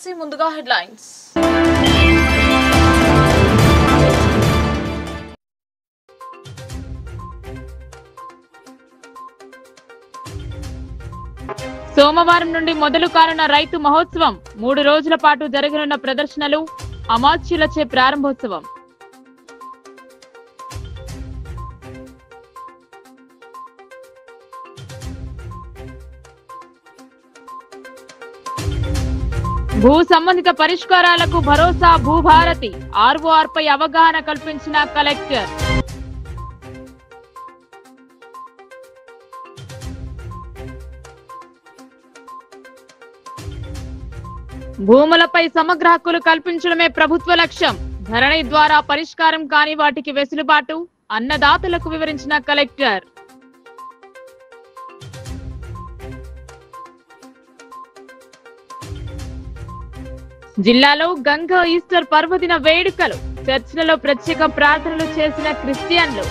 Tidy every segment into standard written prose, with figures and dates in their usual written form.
చూసే ముందుగా హెడ్లైన్స్. సోమవారం నుండి మొదలు కానున్న రైతు మహోత్సవం 3 రోజుల పాటు జరగనున్న ప్రదర్శనలు, అమాత్యులచే ప్రారంభోత్సవం. భూ సంబంధిత పరిష్కారాలకు భరోసా భూభారతి, ఆర్ఓఆర్ పై అవగాహన కల్పించిన కలెక్టర్. భూములపై సమగ్ర హక్కులు కల్పించడమే ప్రభుత్వ లక్ష్యం. ధరణి ద్వారా పరిష్కారం కాని వాటికి వెసులుబాటు, అన్నదాతలకు వివరించిన కలెక్టర్. జిల్లాలో గంగా ఈస్టర్ పర్వదిన వేడుకలు, చర్చిలలో ప్రత్యేక ప్రార్థనలు చేసిన క్రిస్టియన్లు.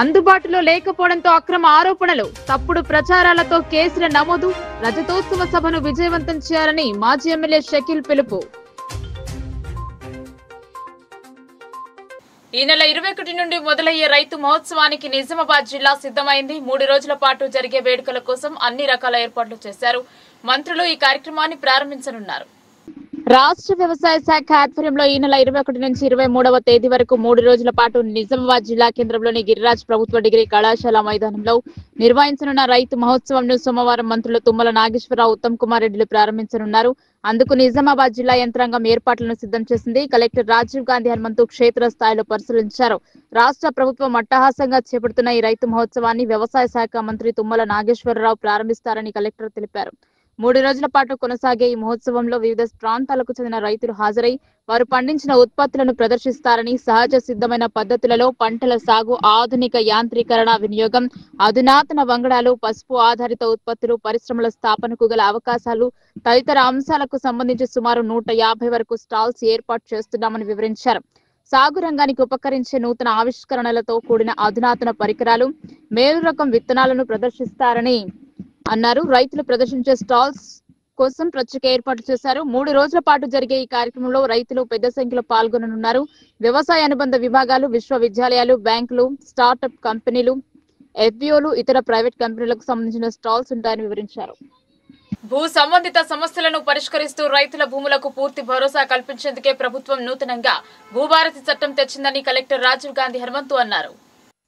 అందుబాటులో లేకపోవడంతో అక్రమ ఆరోపణలు, తప్పుడు ప్రచారాలతో కేసుల నమోదు, రజతోత్సవ సభను విజయవంతం చేయాలని మాజీ ఎమ్మెల్యే షకీల్ పిలుపు. ఈ నెల 21 నుండి మొదలయ్యే రైతు మహోత్సవానికి నిజామాబాద్ జిల్లా సిద్ధమైంది. 3 రోజుల పాటు జరిగే వేడుకల కోసం అన్ని రకాల ఏర్పాట్లు చేశారు. మంత్రులు ఈ కార్యక్రమాన్ని ప్రారంభించనున్నారు. రాష్ట్ర వ్యవసాయ శాఖ ఆధ్వర్యంలో ఈ నెల 21 నుంచి 23వ తేదీ వరకు 3 రోజుల పాటు నిజామాబాద్ జిల్లా కేంద్రంలోని గిరిరాజ్ ప్రభుత్వ డిగ్రీ కళాశాల మైదానంలో నిర్వహించనున్న రైతు మహోత్సవంను సోమవారం మంత్రులు తుమ్మల నాగేశ్వరరావు, ఉత్తమ్ కుమార్ రెడ్డిలు ప్రారంభించనున్నారు. అందుకు నిజామాబాద్ జిల్లా యంత్రాంగం ఏర్పాట్లను సిద్ధం చేసింది. కలెక్టర్ రాజీవ్ గాంధీ హనుమంతు క్షేత్ర స్థాయిలో పరిశీలించారు. రాష్ట్ర ప్రభుత్వం అట్టహాసంగా చేపడుతున్న ఈ రైతు మహోత్సవాన్ని వ్యవసాయ శాఖ మంత్రి తుమ్మల నాగేశ్వరరావు ప్రారంభిస్తారని కలెక్టర్ తెలిపారు. 3 రోజుల పాటు కొనసాగే ఈ మహోత్సవంలో వివిధ ప్రాంతాలకు చెందిన రైతులు హాజరై వారు పండించిన ఉత్పత్తులను ప్రదర్శిస్తారని, సహజ సిద్ధమైన పద్ధతులలో పంటల సాగు, ఆధునిక యాంత్రీకరణ వినియోగం, అధునాతన వంగడాలు, పసుపు ఆధారిత ఉత్పత్తులు, పరిశ్రమల స్థాపనకు గల అవకాశాలు తదితర అంశాలకు సంబంధించి సుమారు 150 వరకు స్టాల్స్ ఏర్పాటు చేస్తున్నామని వివరించారు. సాగు రంగానికి ఉపకరించే నూతన ఆవిష్కరణలతో కూడిన అధునాతన పరికరాలు, మేలు రకం విత్తనాలను ప్రదర్శిస్తారని అన్నారు. రైతులు ప్రదర్శించే స్టాల్స్ కోసం ప్రత్యేక ఏర్పాట్లు చేశారు. 3 రోజుల పాటు జరిగే ఈ కార్యక్రమంలో రైతులు పెద్ద సంఖ్యలో పాల్గొననున్నారు. వ్యవసాయ అనుబంధ విభాగాలు, విశ్వవిద్యాలయాలు, బ్యాంకులు, స్టార్టప్ కంపెనీలు, ఎఫ్బిఓలు, ఇతర ప్రైవేట్ కంపెనీలకు సంబంధించిన స్టాల్స్ ఉంటాయని వివరించారు. భూ సంబంధిత సమస్యలను పరిష్కరిస్తూ రైతుల భూములకు పూర్తి భరోసా కల్పించేందుకే ప్రభుత్వం నూతనంగా భూభారతి చట్టం తెచ్చిందని కలెక్టర్ రాజీవ్ గాంధీ హనుమంతు అన్నారు.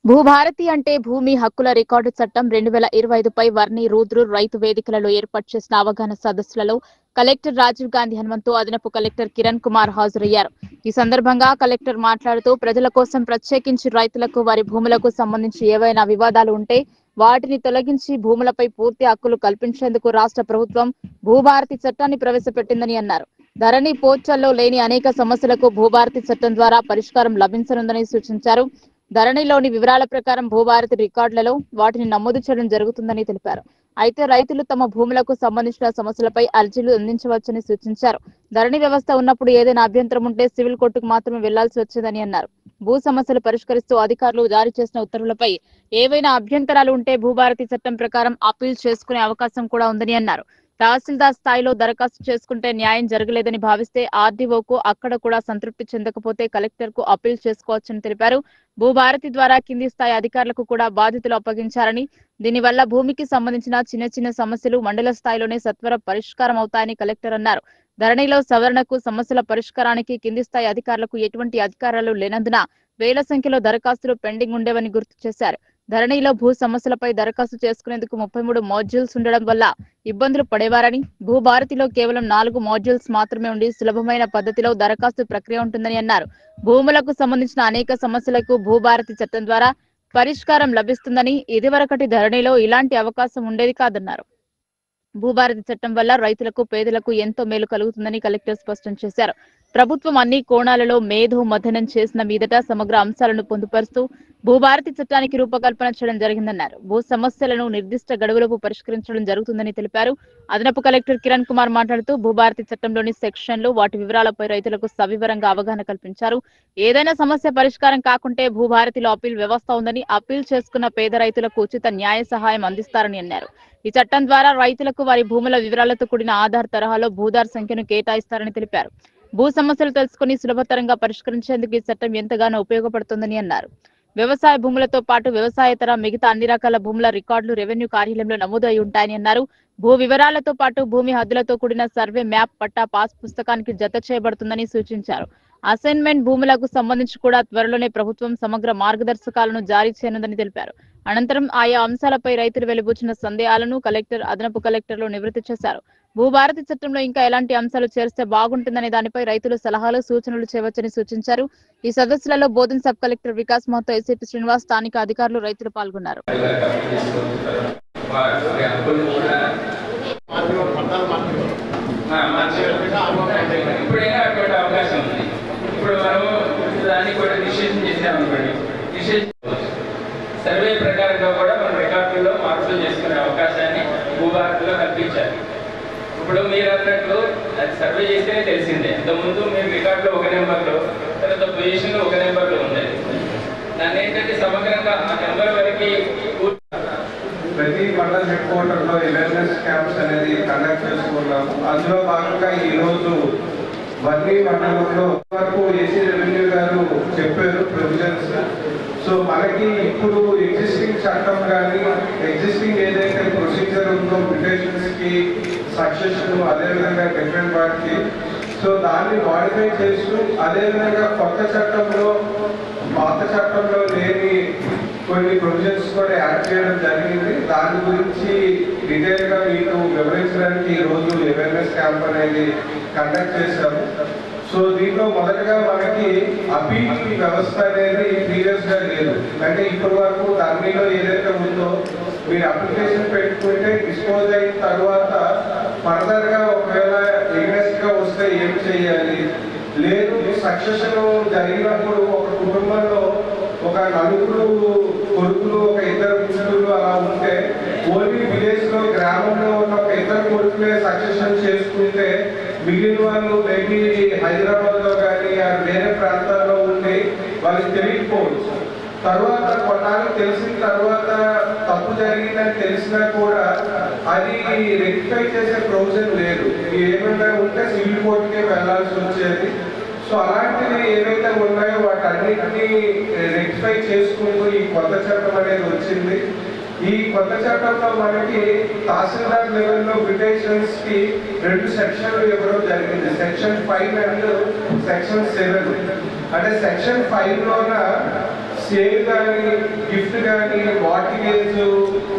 భూభారతి అంటే భూమి హక్కుల రికార్డు చట్టం 2025పై వర్ణి, రూద్రు, రైతు వేదికలలో ఏర్పాటు చేసిన అవగాహన సదస్సులలో కలెక్టర్ రాజీవ్ గాంధీ హనుమంతు, అదనపు కలెక్టర్ కిరణ్ కుమార్ హాజరయ్యారు. ఈ సందర్భంగా కలెక్టర్ మాట్లాడుతూ ప్రజల కోసం ప్రత్యేకించి రైతులకు వారి భూములకు సంబంధించి ఏవైనా వివాదాలు ఉంటే వాటిని తొలగించి భూములపై పూర్తి హక్కులు కల్పించేందుకు రాష్ట్ర ప్రభుత్వం భూభారతి చట్టాన్ని ప్రవేశపెట్టిందని అన్నారు. ధరణి పోర్టల్లో లేని అనేక సమస్యలకు భూభారతి చట్టం ద్వారా పరిష్కారం లభించనుందని సూచించారు. ధరణిలోని వివరాల ప్రకారం భూభారతి రికార్డులలో వాటిని నమోదు చేయడం జరుగుతుందని తెలిపారు. అయితే రైతులు తమ భూములకు సంబంధించిన సమస్యలపై అర్జీలు అందించవచ్చని సూచించారు. ధరణి వ్యవస్థ ఉన్నప్పుడు ఏదైనా అభ్యంతరం ఉంటే సివిల్ కోర్టుకు మాత్రమే వెళ్లాల్సి వచ్చేదని అన్నారు. భూ సమస్యలు పరిష్కరిస్తూ అధికారులు జారీ చేసిన ఉత్తర్వులపై ఏవైనా అభ్యంతరాలు ఉంటే భూభారతి చట్టం ప్రకారం అప్పీల్ చేసుకునే అవకాశం కూడా ఉందని అన్నారు. తహసీల్దార్ స్థాయిలో దరఖాస్తు చేసుకుంటే న్యాయం జరగలేదని భావిస్తే ఆర్డీఓకు అక్కడ కూడా సంతృప్తి చెందకపోతే కలెక్టర్ కు అప్పీల్ చేసుకోవచ్చని తెలిపారు. భూభారతి ద్వారా కింది స్థాయి అధికారులకు కూడా బాధ్యతలు అప్పగించారని, దీనివల్ల భూమికి సంబంధించిన చిన్న చిన్న సమస్యలు మండల స్థాయిలోనే సత్వర పరిష్కారం అవుతాయని కలెక్టర్ అన్నారు. ధరణిలో సవరణకు, సమస్యల పరిష్కారానికి కింది స్థాయి అధికారులకు ఎటువంటి అధికారాలు లేనందున వేల సంఖ్యలో దరఖాస్తులు పెండింగ్ ఉండేవని గుర్తు చేశారు. ధరణిలో భూ సమస్యలపై దరఖాస్తు చేసుకునేందుకు 33 మాడ్యూల్స్ ఉండడం వల్ల ఇబ్బందులు పడేవారని, భూభారతిలో కేవలం 4 మాడ్యూల్స్ మాత్రమే ఉండి సులభమైన పద్ధతిలో దరఖాస్తు ప్రక్రియ ఉంటుందని అన్నారు. భూములకు సంబంధించిన అనేక సమస్యలకు భూభారతి చట్టం ద్వారా పరిష్కారం లభిస్తుందని, ఇదివరకటి ధరణిలో ఇలాంటి అవకాశం ఉండేది కాదన్నారు. భూభారతి చట్టం వల్ల రైతులకు, పేదలకు ఎంతో మేలు కలుగుతుందని కలెక్టర్ స్పష్టం చేశారు. ప్రభుత్వం అన్ని కోణాలలో మేధో మథనం చేసిన మీదట సమగ్ర అంశాలను పొందుపరుస్తూ భూభారతి చట్టానికి రూపకల్పన చేయడం జరిగిందన్నారు. భూ సమస్యలను నిర్దిష్ట గడువులకు పరిష్కరించడం జరుగుతుందని తెలిపారు. అదనపు కలెక్టర్ కిరణ్ కుమార్ మాట్లాడుతూ భూభారతి చట్టంలోని సెక్షన్లు వాటి వివరాలపై రైతులకు సవివరంగా అవగాహన కల్పించారు. ఏదైనా సమస్య పరిష్కారం కాకుంటే భూభారతిలో అప్పీల్ వ్యవస్థ ఉందని, అప్పీల్ చేసుకున్న పేద రైతులకు ఉచిత న్యాయ సహాయం అందిస్తారని అన్నారు. ఈ చట్టం ద్వారా రైతులకు వారి భూముల వివరాలతో కూడిన ఆధార్ తరహాలో భూదార్ సంఖ్యను కేటాయిస్తారని తెలిపారు. భూ సమస్యలు తెలుసుకుని సులభతరంగా పరిష్కరించేందుకు ఈ చట్టం ఎంతగానో ఉపయోగపడుతుందని అన్నారు. వ్యవసాయ భూములతో పాటు వ్యవసాయేతర మిగతా అన్ని రకాల భూముల రికార్డులు రెవెన్యూ కార్యాలయంలో నమోదు అయి ఉంటాయని అన్నారు. భూ వివరాలతో పాటు భూమి హద్దులతో కూడిన సర్వే మ్యాప్, పట్టా, పాస్ పుస్తకానికి జత చేయబడుతుందని సూచించారు. అసైన్మెంట్ భూములకు సంబంధించి కూడా త్వరలోనే ప్రభుత్వం సమగ్ర మార్గదర్శకాలను జారీ చేయనుందని తెలిపారు. అనంతరం ఆయా అంశాలపై రైతులు వెలిబుచ్చిన సందేహాలను కలెక్టర్, అదనపు కలెక్టర్లు నివృత్తి చేశారు. భూభారతి చట్టంలో ఇంకా ఎలాంటి అంశాలు చేరిస్తే బాగుంటుందనే దానిపై రైతులు సలహాలు, సూచనలు చేయవచ్చని సూచించారు. ఈ సదస్సులలో Bodhan sub collector Vikas Mahato, ACP Srinivas, స్థానిక అధికారులు, రైతులు పాల్గొన్నారు. సర్వే ప్రకారంగా కూడా మన రికార్డుల్లో మార్పులు చేసుకునే అవకాశాన్ని భూభారతిలో కల్పించాలి. ఇప్పుడు మీరు అన్నట్టు అది సర్వే చేస్తేనే తెలిసిందే. ఇంతకుముందు మీరు రికార్డులో ఒక నెంబర్లో, తర్వాత పొజిషన్లో ఒక నెంబర్లో ఉండేది. దాన్ని ఏంటంటే సమగ్రంగా ఆ నెంబర్ వరకు ప్రతి మండల హెడ్ క్వార్టర్లో అవేర్నెస్ క్యాంప్స్ అనేది కండక్ట్ చేసుకున్నాము. అందులో భాగంగా ఈరోజు వన్నీ మండలంలో వరకు ఏసీ రెవెన్యూ గారు చెప్పారు ప్రొవిజన్స్. సో మనకి ఇప్పుడు ఎగ్జిస్టింగ్ చట్టం కానీ ఎగ్జిస్టింగ్ ఏదైతే ప్రొసీజర్ ఉందో పిటిషన్స్ కి, సక్సెషన్, అదేవిధంగా డిఫరెంట్ వాటికి, సో దాన్ని మాడిఫై చేస్తూ అదేవిధంగా కొత్త చట్టంలో పాత చట్టంలో లేని కొన్ని ప్రొవిజన్స్ కూడా యాడ్ చేయడం జరిగింది. దాని గురించి డీటెయిల్ గా మీకు వివరించడానికి ఈ రోజు అవేర్నెస్ క్యాంప్ అనేది కండక్ట్ చేశాము. సో దీంట్లో మొదటగా మనకి అపీల్ వ్యవస్థ అనేది ప్రీవియస్ గా లేదు. అంటే ఇప్పటి వరకు ధరణిలో ఏదైతే ఉందో మీరు అప్లికేషన్ పెట్టుకుంటే డిస్పోజ్ అయిన తర్వాత ఫర్దర్ గా ఒకవేళ ఎగ్నెస్ట్ గా వస్తే ఏం చేయాలి, లేదు సక్సెషన్ జరిగినప్పుడు ఒక కుటుంబంలో ఒక నలుగురు కొడుకులు, ఒక ఇద్దరు కూతురు అలా ఉంటే ఓన్లీ విలేజ్ లో, గ్రామంలో ఉన్న ఒక ఇద్దరు కొడుకులే సక్సెషన్ చేసుకుంటే మిగిలిన వాళ్ళు మేబీ హైదరాబాద్ లో కానీ వేరే ప్రాంతాల్లో ఉండి వాళ్ళకి తెలియకపోవచ్చు. తర్వాత కొన్నాళ్ళు తెలిసిన తర్వాత తప్పు జరిగిందని తెలిసినా కూడా అది రెక్టిఫై చేసే ప్రొవిజన్ లేదు. ఏమైనా ఉంటే సివిల్ కోర్టుకే వెళ్లాల్సి వచ్చేది. సో అలాంటివి ఏవైతే ఉన్నాయో వాటన్నిటినీ రెక్టిఫై చేసుకుంటూ ఈ కొత్త చట్టం అనేది వచ్చింది. ఈ కొత్త చట్టంలో మనకి తహసీల్దార్ లెవెల్లో పిటిషన్స్ కి 2 సెక్షన్లు ఇవ్వడం జరిగింది. Section 5 and section 7. అంటే సెక్షన్ 5లోన సేల్ కానీ, గిఫ్ట్ కానీ, మార్టిగేజ్,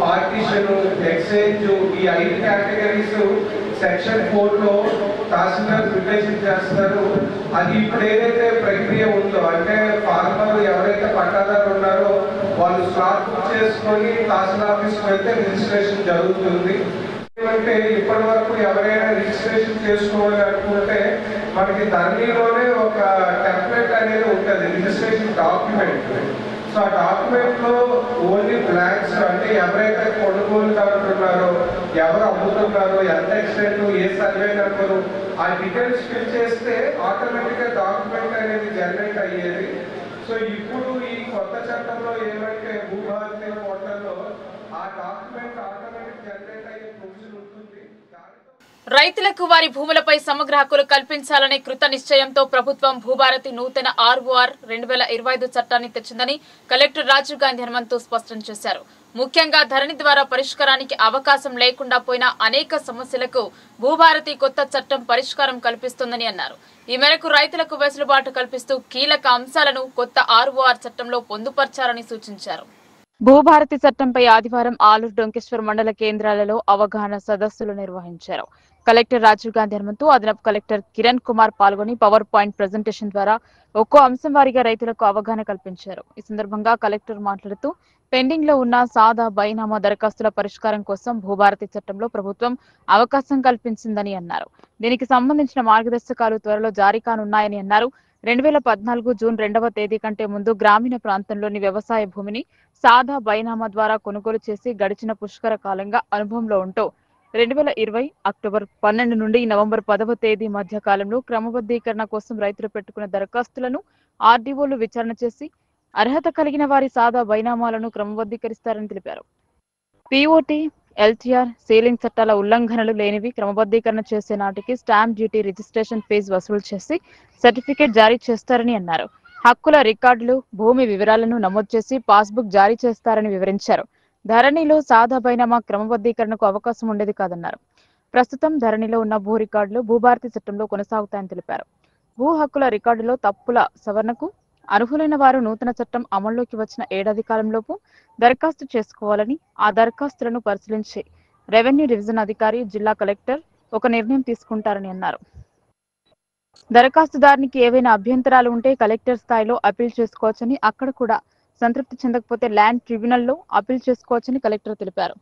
పార్టీషన్, ఎక్స్చేంజ్, ఈ 5 కేటగిరీస్ సెక్షన్ 4లో తహసీల్దార్ పిటిషన్ చేస్తారు. అది ఇప్పుడు ఏదైతే ప్రక్రియ ఉందో అంటే ఫార్మర్ ఎవరైతే పట్టాదారు ఉన్నారో వాళ్ళు స్లాట్ బుక్ చేసుకొని తహసీల్ ఆఫీస్కి వెళ్తే రిజిస్ట్రేషన్ జరుగుతుంది. అంటే ఇప్పటి వరకు ఎవరైనా రిజిస్ట్రేషన్ చేసుకోవాలి అనుకుంటే మనకి ధరణిలోనే ఒక టెంప్లెట్ అనేది ఉంటుంది, రిజిస్ట్రేషన్ డాక్యుమెంట్. సో ఆ డాక్యుమెంట్ లో ఓన్లీ బ్లాంక్స్, అంటే ఎవరైతే కొనుగోలుదారులు ఉన్నారో, ఎవరు అమ్ముతున్నారో, ఎంత ఎక్స్టెంట్, ఏ సర్వే నెంబరు, ఆ డీటెయిల్స్ ఫిల్ చేస్తే ఆటోమేటిక్ గా డాక్యుమెంట్ అనేది జనరేట్ అయ్యేది. సో ఇప్పుడు ఈ కొత్త చట్టంలో ఏమంటే భూభారతి పోర్టల్లో ఆ డాక్యుమెంట్ ఆటోమేటిక్ జనరేట్ అయ్యే ప్రొవిజన్ ఉంటుంది. రైతులకు వారి భూములపై సమగ్ర హక్కులు కల్పించాలనే కృత నిశ్చయంతో ప్రభుత్వం భూభారతి నూతన ROR 2025 చట్టాన్ని తెచ్చిందని కలెక్టర్ రాజీవ్ గాంధీ హనుమంతు స్పష్టం చేశారు. ముఖ్యంగా ధరణి ద్వారా పరిష్కారానికి అవకాశం లేకుండా పోయిన అనేక సమస్యలకు భూభారతి కొత్త చట్టం పరిష్కారం కల్పిస్తుందని అన్నారు. ఈ మేరకు రైతులకు వెసులుబాటు కల్పిస్తూ కీలక అంశాలను కొత్త ROR చట్టంలో పొందుపర్చారని సూచించారు. భూభారతి చట్టంపై ఆదివారం ఆలూరు డొంకేశ్వర్ మండల కేంద్రాలలో అవగాహన సదస్సులు నిర్వహించారు. కలెక్టర్ రాజీవ్ గాంధీ హనుమంతు, అదనపు కలెక్టర్ కిరణ్ కుమార్ పాల్గొని పవర్ పాయింట్ ప్రెజెంటేషన్ ద్వారా ఒక్కో అంశం వారీగా రైతులకు అవగాహన కల్పించారు. ఈ సందర్భంగా కలెక్టర్ మాట్లాడుతూ పెండింగ్ లో ఉన్న సాదా బైనామా దరఖాస్తుల పరిష్కారం కోసం భూభారతి చట్టంలో ప్రభుత్వం అవకాశం కల్పించిందని అన్నారు. దీనికి సంబంధించిన మార్గదర్శకాలు త్వరలో జారీ కానున్నాయని అన్నారు. 2014 జూన్ 2వ తేదీ కంటే ముందు గ్రామీణ ప్రాంతంలోని వ్యవసాయ భూమిని సాదా బైనామా ద్వారా కొనుగోలు చేసి గడిచిన పుష్కర కాలంగా అనుభవంలో ఉంటూ 2020 అక్టోబర్ 12 నుండి నవంబర్ 10వ తేదీ మధ్య కాలంలో క్రమబద్ధీకరణ కోసం రైతులు పెట్టుకున్న దరఖాస్తులను ఆర్డీఓలు విచారణ చేసి అర్హత కలిగిన వారి సాదా బైనామాలను క్రమబద్ధీకరిస్తారని తెలిపారు. పీఓటీ, ఎల్టీఆర్, సీలింగ్ చట్టాల ఉల్లంఘనలు లేనివి క్రమబద్ధీకరణ చేసే నాటికి స్టాంప్ డ్యూటీ, రిజిస్ట్రేషన్ ఫీజు వసూలు చేసి సర్టిఫికేట్ జారీ చేస్తారని అన్నారు. హక్కుల రికార్డులు, భూమి వివరాలను నమోదు చేసి పాస్బుక్ జారీ చేస్తారని వివరించారు. ధరణిలో సాదా బైనామా క్రమబద్ధీకరణకు అవకాశం ఉండేది కాదన్నారు. ప్రస్తుతం ధరణిలో ఉన్న భూ రికార్డులు భూభారతి చట్టంలో కొనసాగుతాయని తెలిపారు. భూ హక్కుల రికార్డులో తప్పుల సవరణకు అర్హులైన వారు నూతన చట్టం అమల్లోకి వచ్చిన ఏడాది కాలంలోపు దరఖాస్తు చేసుకోవాలని, ఆ దరఖాస్తులను పరిశీలించి రెవెన్యూ డివిజన్ అధికారి, జిల్లా కలెక్టర్ ఒక నిర్ణయం తీసుకుంటారని అన్నారు. దరఖాస్తుదారునికి ఏవైనా అభ్యంతరాలు ఉంటే కలెక్టర్ స్థాయిలో అప్పీల్ చేసుకోవచ్చని, అక్కడ కూడా సంతృప్తి చెందకపోతే ల్యాండ్ ట్రిబ్యునల్లో అప్పీల్ చేసుకోవచ్చని కలెక్టర్ తెలిపారు.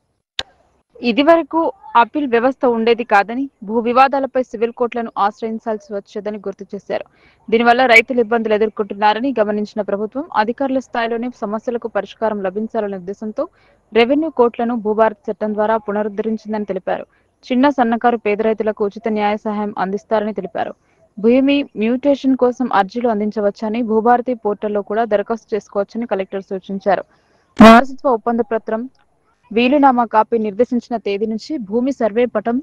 ఇదివరకు అప్పీల్ వ్యవస్థ ఉండేది కాదని, భూ వివాదాలపై సివిల్ కోర్టులను ఆశ్రయించాల్సి వచ్చేదని గుర్తు చేశారు. దీనివల్ల రైతులు ఇబ్బందులు ఎదుర్కొంటున్నారని గమనించిన ప్రభుత్వం అధికారుల స్థాయిలోనే సమస్యలకు పరిష్కారం లభించాలనే ఉద్దేశంతో రెవెన్యూ కోర్టులను భూభారతి చట్టం ద్వారా పునరుద్ధరించిందని తెలిపారు. చిన్న సన్నకారు పేద రైతులకు ఉచిత న్యాయ సహాయం అందిస్తారని తెలిపారు. భూమి మ్యూటేషన్ కోసం అర్జీలు అందించవచ్చని, భూభారతి పోర్టల్లో కూడా దరఖాస్తు చేసుకోవచ్చని కలెక్టర్ సూచించారు. వారసత్వ ఒప్పంద పత్రం వీలునామా కాపీ నిర్దేశించిన తేదీ నుంచి భూమి సర్వే పటం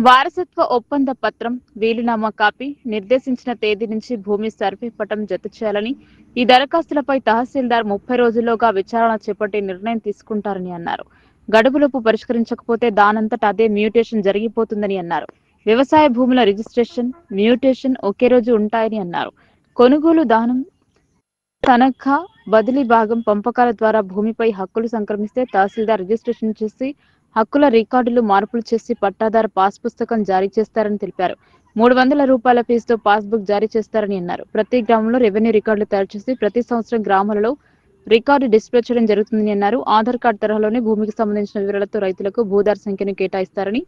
వారసత్వ ఒప్పంద పత్రం వీలునామా కాపీ నిర్దేశించిన తేదీ నుంచి భూమి సర్వే పటం జత చేయాలని, ఈ దరఖాస్తులపై తహసీల్దార్ 30 రోజుల్లోగా విచారణ చేపట్టి నిర్ణయం తీసుకుంటారని అన్నారు. గడువులోపు పరిష్కరించకపోతే దానంతట అదే మ్యూటేషన్ జరిగిపోతుందని అన్నారు. వ్యవసాయ భూముల రిజిస్ట్రేషన్, మ్యూటేషన్ ఒకే రోజు ఉంటాయని అన్నారు. కొనుగోలు, దానం, తనఖా, బదిలీ, భాగం పంపకాల ద్వారా భూమిపై హక్కులు సంక్రమిస్తే తహసీల్దార్ రిజిస్ట్రేషన్ చేసి హక్కుల రికార్డులు మార్పులు చేసి పట్టాదారు పాస్ పుస్తకం జారీ చేస్తారని తెలిపారు. 300 రూపాయల ఫీజుతో పాస్బుక్ జారీ చేస్తారని అన్నారు. ప్రతి గ్రామంలో రెవెన్యూ రికార్డులు తయారు చేసి ప్రతి సంవత్సరం గ్రామాలలో రికార్డు డిస్ప్లే చేయడం జరుగుతుందని అన్నారు. ఆధార్ కార్డు తరహాలోనే భూమికి సంబంధించిన వివరాలతో రైతులకు భూదారు సంఖ్యను కేటాయిస్తారని,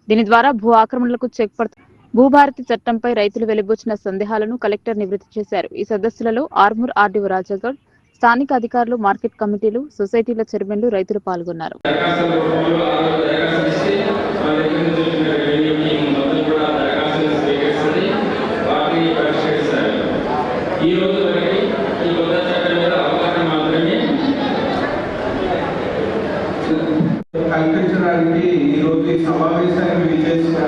దీని ద్వారా భూ ఆక్రమణలకు చెక్ పడుతుంది. భూభారతి చట్టంపై రైతులు వెలిబుచ్చిన సందేహాలను కలెక్టర్ నివృత్తి చేశారు. ఈ సదస్సులలో ఆర్మూర్ ఆర్డీఓ రాజాగౌడ్, స్థానిక అధికారులు, మార్కెట్ కమిటీలు, సొసైటీల చైర్మన్లు, రైతులు పాల్గొన్నారు. కల్పించడానికి ఈ రోజు ఈ సమావేశానికి విచ్చేసిన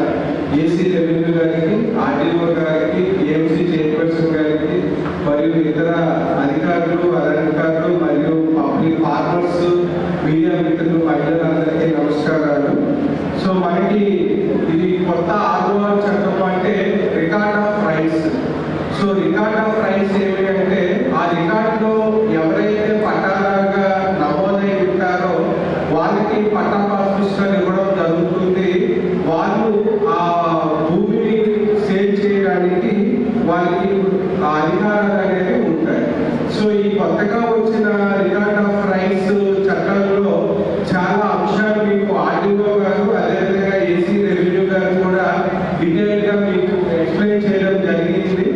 ఏసీ రెవెన్యూ గారికి, ఆర్డీఓ గారికి, ఏఎంసీ చైర్పర్సన్ గారికి మరియు ఇతర అధికారులు, అనధికారులు మరియు పబ్లిక్ ఫార్మర్స్, మీడియా మిత్రులు, మహిళలందరికీ నమస్కారాలు. సో మనకి ఇది కొత్త ఆర్ఓఆర్ చట్టం అంటే record of rights. So record of rights ఏమి అంటే ఆ రికార్డులో ఎవరైతే పట్టాదారుగా నమోదై ఉంటారో వాళ్ళకి పట్టా పాస్ పుస్తకాలు ఇవ్వడం జరుగుతుంది. వాళ్ళు ఆ భూమిని సేల్ చేయడానికి వాళ్ళకి అధికారాలు అనేవి ఉంటాయి. సో ఈ కొత్తగా వచ్చిన రికార్డ్ ఆఫ్ రైట్స్ చట్టంలో చాలా అంశాలు మీకు ఆర్డీఓ గారు, అదేవిధంగా ఏసీ రెవెన్యూ గారు కూడా డీటెయిల్ గా మీకు ఎక్స్ప్లెయిన్ చేయడం జరిగింది.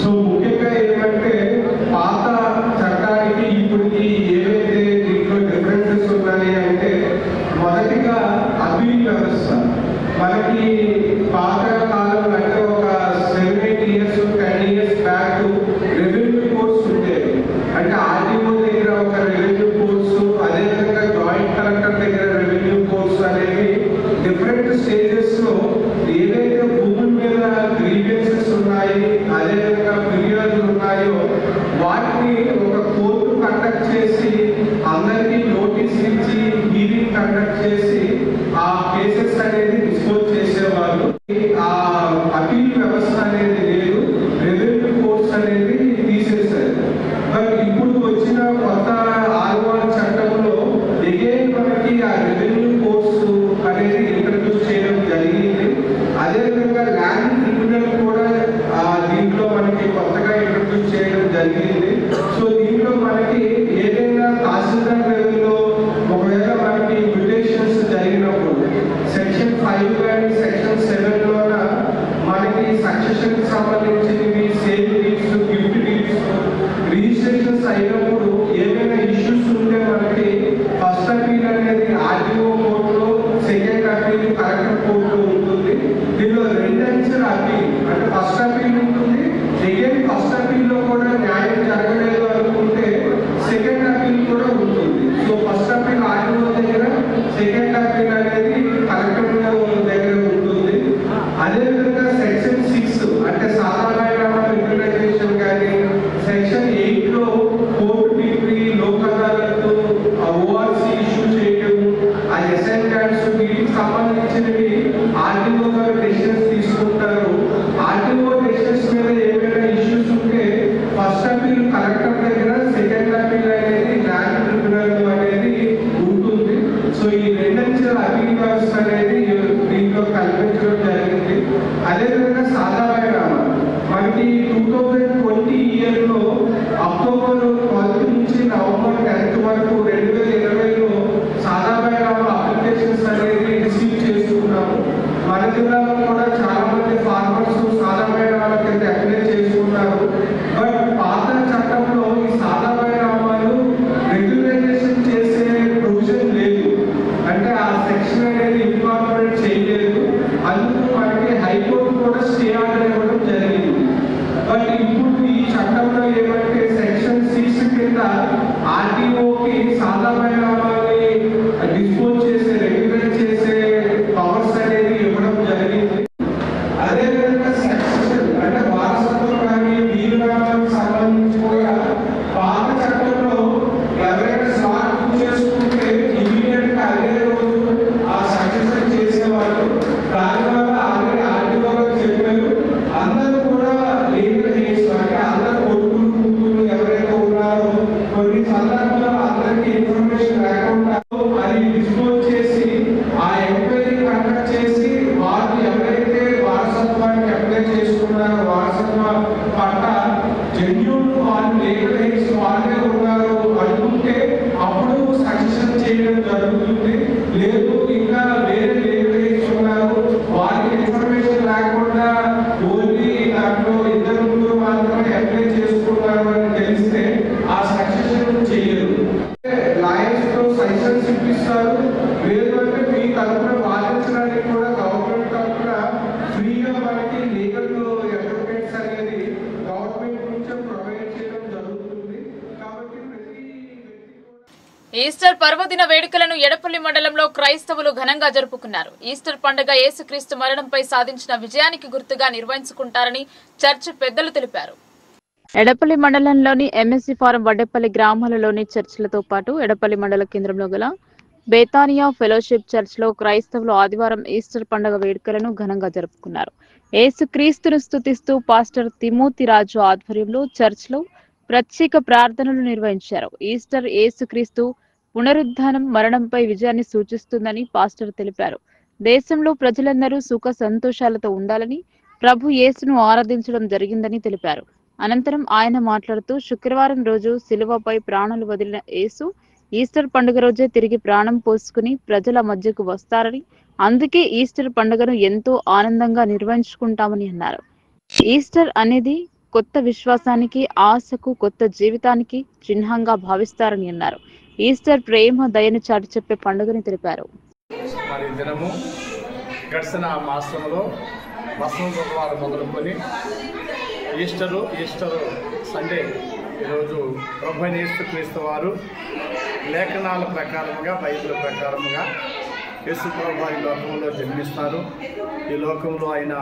సో ముఖ్యంగా ఏమంటే పాత చట్టానికి ఇప్పటికి ఏవైతే దీంట్లో డిఫరెన్సెస్ ఉన్నాయి అంటే, మొదటిగా అప్పీల్ వ్యవస్థ. మనకి పాత కాలం అంటే ఒక 7-8 years 10 years back revenue courts ఉండేవి. అంటే ఆర్డీఓ దగ్గర ఒక రెవెన్యూ ఇప్పుడు వచ్చిన కొత్త ఆర్ఓఆర్ చట్టంలో ఎగైన్ మనకి ఆ రెవెన్యూ కోర్సు అనేది ఇంట్రడ్యూస్ చేయడం జరిగింది. అదేవిధంగా ల్యాండ్ ట్రిబ్యునల్ కూడా దీంట్లో మనకి కొత్తగా ఇంట్రడ్యూస్ చేయడం జరిగింది. సో దీంట్లో మనకి ఏదైనా తహసీల్దార్ లెవెల్లో ఒకవేళ మనకి మ్యూటేషన్స్ జరిగినప్పుడు సెక్షన్ 5 కానీ సెక్షన్ 7లోన మనకి సక్సెషన్ సంబంధించినవి sale deeds, gift deeds registrations అయినప్పుడు ఏమైనా ఇష్యూస్ ఉంటే మనకి ఫస్ట్ అపీల్ అనేది ఆర్టీఓ కోర్టులో, సెకండ్ అపీల్ కలెక్టర్ కోర్టులో ఉంటుంది. దీనిలో 2 అంచెల అపీల్ అంటే ఫస్ట్ అపీల్ ఉంటుంది. సెకండ్ ఫస్ట్ అపీల్లో కూడా న్యాయం జరగలేదు అనుకుంటే సెకండ్ అపీల్ కూడా ఉంటుంది. సో ఫస్ట్ అపీల్ ఆర్టీఓ దగ్గర, సెకండ్ అపీల్ అనేది కలెక్టర్ దగ్గర ఉంటుంది. అదేవిధంగా సెక్షన్ 6 అంటే సాధారణ రికగ్నైజేషన్ కానీ, సెక్షన్ 8లో కోర్టు decree, Lok Adalat, ORC issue చేయడం, ఆ ఎస్ఐన్ కార్డ్స్ వీటికి సంబంధించినవి ఆర్టీఓ గారు డెసిషన్స్ తీసుకుంటారు. ఆర్టీఓ డెసిషన్స్ మీద ఏమైనా ఇష్యూస్ ఉంటే ఫస్ట్ అపీల్ కలెక్టర్ దగ్గర, సెకండ్ అపీల్ అనేది ల్యాండ్ ట్రిబ్యునల్ అనేది ఉంటుంది. సో ఈ 2 అంచెల అపీల్ వ్యవస్థ అనేది దీంట్లో కల్పించడం జరిగింది. అదేవిధంగా సాధారణ మనకి 2020 ఇయర్లో అక్టోబర్ 12 నుంచి నవంబర్ 10 వరకు 2020లో సాధారణ అప్లికేషన్స్ అనేది రిసీవ్ చేసుకున్నాము. మన జిల్లాలో కూడా చాలా మంది ఫార్మర్స్ సాధారణ కింద అప్లై చేసుకున్నారు. బట్ పాత చట్టంలో ఈ సాధారణ రెగ్యులరైజేషన్ చేసే ప్రొవిజన్ లేదు, అంటే ఆ సెక్షన్ అనేది ఇన్కార్పొరేట్ చేయలేదు. అందుకు మనకి హైకోర్టు కూడా స్టే ఆర్డర్ ఇవ్వడం జరిగింది. బట్ ఇప్పుడు ఈ చట్టంలో ఏమంటే సెక్షన్ 6 కింద ఆర్టీఓకి సాధారణాన్ని డిస్పోజ్ చేసే, రెగ్యులేట్ చేసే పవర్స్ అనేది ఇవ్వడం జరిగింది. అదేవిధంగా సక్సెషన్ అంటే వారసత్వం కానీ వీరునామాలకు సంబంధించి కూడా పాత చట్టంలో ఎవరైనా స్లాట్ బుక్ చేసుకుంటే ఇమీడియట్ గా అదే రోజు ఆ సక్సెషన్ చేసేవాళ్ళు. దానివల్ల ఆల్రెడీ ఆర్టీఓ గారు చెప్పారు, అందరూ కూడా లీగల్ హెయిర్స్ అంటే అందరూ కొడుకులు కూతురు ఎవరైతే ఉన్నారో కొన్ని సందర్భాల్లో అందరికీ ఇన్ఫర్మేషన్ లేకుండా అది డిస్క్లోజ్ చేసి ఆ ఎంక్వైరీ కండక్ట్ చేసి వాళ్ళు ఎవరైతే వారసత్వానికి అప్లై చేసుకున్నారో వారసత్వ పట్ట జెన్యూన్ వాళ్ళు లీగల్ హెయిర్స్ వాళ్ళే ఉన్నారు అనుకుంటే అప్పుడు సక్సెషన్ చేయడం జరుగుతుంది. లేదు ఇంకా వేరే లీగల్ హెయిర్స్ ఉన్నారు వారికి ఇన్ఫర్మేషన్ లేకుండా ఓన్లీ దాంట్లో 2-3 మాత్రమే అప్లై చేసుకున్నారు అని తెలిస్తే ఆ సక్సెషన్ చేయరు. లాయర్స్ తో సజెషన్స్ ఇప్పిస్తారు. లేదు అంటే మీ తరఫున వాదించడానికి కూడా గవర్నమెంట్ తరఫున ఫ్రీగా మనకి లీగల్ అడ్వకేట్స్ అనేది గవర్నమెంట్ నుంచి ప్రొవైడ్ చేయడం జరుగుతుంది. కాబట్టి ప్రతి ఈస్టర్ పర్వదిన వేడుకలను ఎడపల్లి మండలంలో క్రైస్తవులు ఘనంగా జరుపుకున్నారు. ఈస్టర్ పండుగ యేసుక్రీస్తు మరణంపై సాధించిన విజయానికి గుర్తుగా నిర్వహించుకుంటారని చర్చ్ పెద్దలు తెలిపారు. ఎడపల్లి మండలంలోని ఎంఎస్సి ఫారం వడ్డేపల్లి గ్రామాలలోని చర్చిలతో పాటు ఎడపల్లి మండల కేంద్రంలో గల బేతానియా ఫెలోషిప్ చర్చ్లో క్రైస్తవులు ఆదివారం ఈస్టర్ పండుగ వేడుకలను ఘనంగా జరుపుకున్నారు. యేసుక్రీస్తును స్తుతిస్తూ పాస్టర్ తిమోతి రాజు ఆధ్వర్యంలో చర్చ్లో ప్రత్యేక ప్రార్థనలు నిర్వహించారు. ఈస్టర్ యేసుక్రీస్తు పునరుద్ధానం మరణంపై విజయాన్ని సూచిస్తుందని పాస్టర్ తెలిపారు. దేశంలో ప్రజలందరూ సుఖ సంతోషాలతో ఉండాలని ప్రభు యేసును ఆరాధించడం జరిగిందని తెలిపారు. అనంతరం ఆయన మాట్లాడుతూ శుక్రవారం రోజు శిలువపై ప్రాణాలు వదిలిన యేసు ఈస్టర్ పండుగ రోజే తిరిగి ప్రాణం పోసుకుని ప్రజల మధ్యకు వస్తారని, అందుకే ఈస్టర్ పండుగను ఎంతో ఆనందంగా నిర్వహించుకుంటామని అన్నారు. ఈస్టర్ అనేది కొత్త విశ్వాసానికి, ఆశకు, కొత్త జీవితానికి చిహ్నంగా భావిస్తారని అన్నారు. ఈస్టర్ ప్రేమ దయను చాటి చెప్పే పండుగని తెలిపారు. మరి దినము గడిచిన మాసంలో వసంత శుక్రవారం మొదలుకొని ఈస్టరు సండే ఈరోజు ప్రభు అయిన యేసుక్రీస్తు వారు లేఖనాల ప్రకారముగా, బైబిల్ ప్రకారముగా యేసు ప్రభు ఈ లోకంలో జన్మిస్తారు. ఈ లోకంలో ఆయన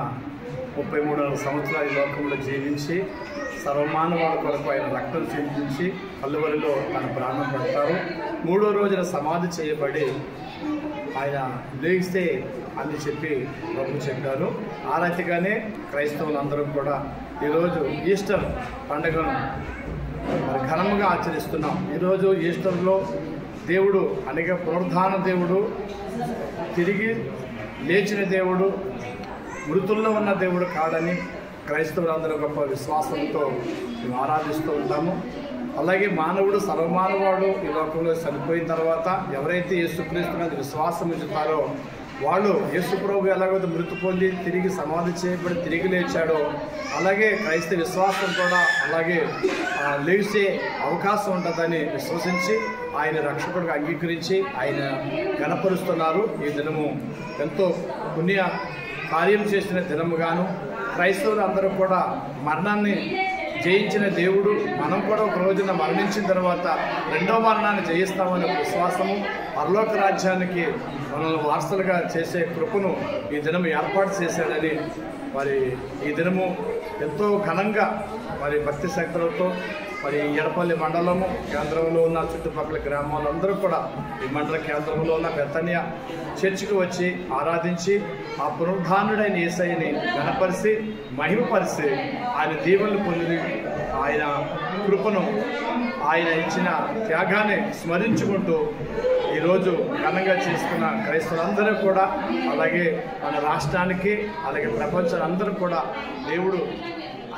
33 సంవత్సరాలు ఈ లోకంలో జీవించి సర్వమానవాల కొరకు ఆయన రక్తం చిందించి కల్వరిలో తన ప్రాణం పెడతారు. 3వ రోజున సమాధి చేయబడి ఆయన లేస్తే అని చెప్పి ప్రభు చెప్పారు. ఆ రీతిగానే క్రైస్తవులందరూ కూడా ఈరోజు ఈస్టర్ పండుగను మరి ఘనముగా ఆచరిస్తున్నాం. ఈరోజు ఈస్టర్లో దేవుడు అనేక పునరుద్ధాన దేవుడు, తిరిగి లేచిన దేవుడు, మృతుల్లో ఉన్న దేవుడు కాదని క్రైస్తవులందరూ గొప్ప విశ్వాసంతో మేము ఆరాధిస్తూ ఉంటాము. అలాగే మానవుడు సర్వమానవాడు ఈ లోకంలో చనిపోయిన తర్వాత ఎవరైతే యేసుక్రీస్తు మీద విశ్వాసం ఉంచుతారో వాళ్ళు యేసుప్రభు ఎలాగైతే మృతి పొంది తిరిగి సమాధి చేయబడి తిరిగి లేచాడో అలాగే క్రైస్తవ విశ్వాసం కూడా అలాగే లేచే అవకాశం ఉంటుందని విశ్వసించి ఆయన రక్షకుడిగా అంగీకరించి ఆయన గణపరుస్తున్నారు. ఈ దినము ఎంతో పుణ్య కార్యం చేసిన దినముగాను క్రైస్తవులు అందరూ కూడా మరణాన్ని జయించిన దేవుడు, మనం కూడా ఒక రోజున మరణించిన తర్వాత రెండో మరణాన్ని జయిస్తామనే విశ్వాసము, పరలోక రాజ్యానికి మనల్ని వారసులుగా చేసే కృపను ఈ దినము ఏర్పాటు చేశాడని మరి ఈ దినము ఎంతో ఘనంగా మరి భక్తి శక్తులతో మరి ఎడపల్లి మండలము కేంద్రంలో ఉన్న చుట్టుపక్కల గ్రామాలందరూ కూడా ఈ మండల కేంద్రంలో ఉన్న బెతన్య చర్చికి వచ్చి ఆరాధించి ఆ పునరుద్ధానుడైన యేసయ్యని ఘనపరిచి మహిమపరిచి ఆయన దీవెనలు పొంది ఆయన కృపను ఆయన ఇచ్చిన త్యాగాన్ని స్మరించుకుంటూ ఈరోజు ఘనంగా చేసుకున్న క్రైస్తవులందరూ కూడా అలాగే మన రాష్ట్రానికి అలాగే ప్రపంచాలందరూ కూడా దేవుడు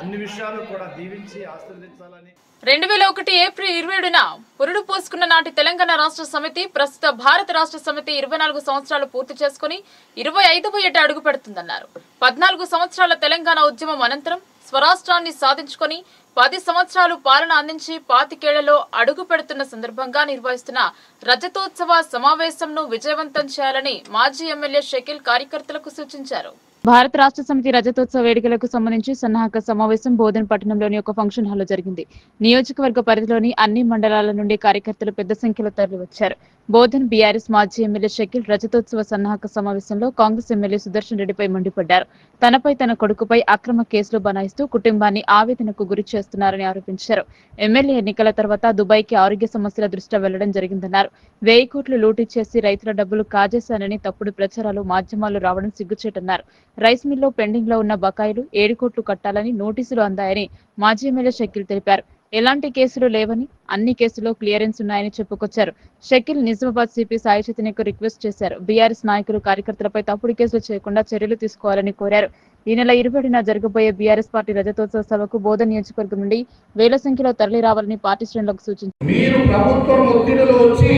అన్ని విషయాలు కూడా దీవించి ఆశీర్వదించాలని 2001 ఏప్రిల్ 27న పురుడు పోసుకున్న నాటి తెలంగాణ రాష్ట్ర సమితి ప్రస్తుత భారత రాష్ట్ర సమితి 24 సంవత్సరాలు పూర్తి చేసుకుని 25వ ఏట అడుగు పెడుతుందన్నారు. 14 సంవత్సరాల తెలంగాణ ఉద్యమం అనంతరం స్వరాష్ట్రాన్ని సాధించుకుని 10 సంవత్సరాలు పాలన అందించి 25 ఏళ్లలో అడుగు పెడుతున్న సందర్భంగా నిర్వహిస్తున్న రజతోత్సవ సమావేశంను విజయవంతం చేయాలని మాజీ ఎమ్మెల్యే షకీల్ కార్యకర్తలకు సూచించారు. భారత రాష్ట్ర సమితి రజతోత్సవ వేడుకలకు సంబంధించి సన్నాహక సమావేశం బోధన్ పట్టణంలోని ఒక ఫంక్షన్ హాల్లో జరిగింది. నియోజకవర్గ పరిధిలోని అన్ని మండలాల నుండి కార్యకర్తలు పెద్ద సంఖ్యలో తరలివచ్చారు. బోధన్ బీఆర్ఎస్ మాజీ ఎమ్మెల్యే షకీల్ రజతోత్సవ సన్నాహక సమావేశంలో కాంగ్రెస్ ఎమ్మెల్యే సుదర్శన్ రెడ్డిపై మండిపడ్డారు. తనపై తన కొడుకుపై అక్రమ కేసులు బనాయిస్తూ కుటుంబాన్ని ఆవేదనకు గురి చేస్తున్నారని ఆరోపించారు. ఎమ్మెల్యే ఎన్నికల తర్వాత దుబాయ్కి ఆరోగ్య సమస్యల దృష్ట్యా వెళ్లడం జరిగిందన్నారు. 1000 కోట్లు లూటీ చేసి రైతుల డబ్బులు కాజేశానని తప్పుడు ప్రచారాలు మాధ్యమాల్లో రావడం సిగ్గుచేటన్నారు. రైస్ మిల్లో పెండింగ్ లో ఉన్న బకాయిలు 7 కోట్లు కట్టాలని నోటీసులు అందాయని మాజీ ఎమ్మెల్యే షకీల్ తెలిపారు. ఎలాంటి కేసులు లేవని, అన్ని కేసుల్లో క్లియరెన్స్ ఉన్నాయని చెప్పుకొచ్చారు. షకీల్ నిజామాబాద్ సిపి సాయి చైతన్యకు రిక్వెస్ట్ చేశారు. బీఆర్ఎస్ నాయకులు కార్యకర్తలపై తప్పుడు కేసులు చేయకుండా చర్యలు తీసుకోవాలని కోరారు. ఈ నెల 20న జరగబోయే బీఆర్ఎస్ పార్టీ రజతోత్సవ సభకు బోధన్ నియోజకవర్గం నుండి వేల సంఖ్యలో తరలి రావాలని పార్టీ శ్రేణులకు సూచించారు. మీరు ప్రభుత్వం ఒత్తిడిలో వచ్చి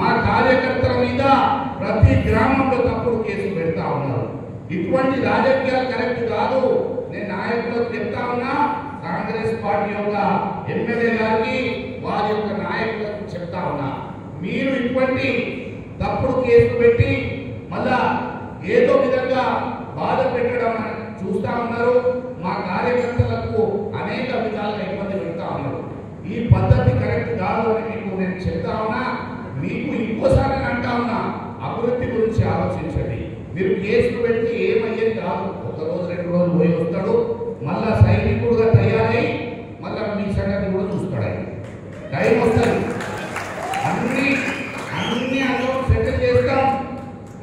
మా కార్యకర్తల మీద ప్రతి గ్రామంలో తప్పుడు కేసులు పెడతా ఉన్నారు. ఇటువంటి రాజకీయాలు కరెక్ట్ కాదు. నేను నాయకులకు చెప్తా ఉన్నా, కాంగ్రెస్ పార్టీ యొక్క ఎమ్మెల్యే గారికి వారి యొక్క నాయకులకు చెప్తా ఉన్నా, మీరు ఇటువంటి తప్పుడు కేసులు పెట్టి మళ్ళా ఏదో విధంగా బాధ పెట్టడం చూస్తా ఉన్నారు. మా కార్యకర్తలకు అనేక విధాలుగా ఇబ్బంది పెడతా ఉన్నారు. ఈ పద్ధతి కరెక్ట్ కాదు అని మీకు నేను చెప్తా ఉన్నా. మీకు ఇంకోసారి అంటా ఉన్నా, అభివృద్ధి గురించి ఆలోచించండి. మీరు కేసులు పెడితే ఏమయ్యేది కాదు. ఒక రోజు 2 రోజులు పోయి వస్తాడు, మళ్ళా సైనికుడుగా తయారై మళ్ళా మీ సంగతి కూడా చూస్తాడు. టైం వస్తుంది. అన్ని అందులో సెటిల్ చేస్తాం.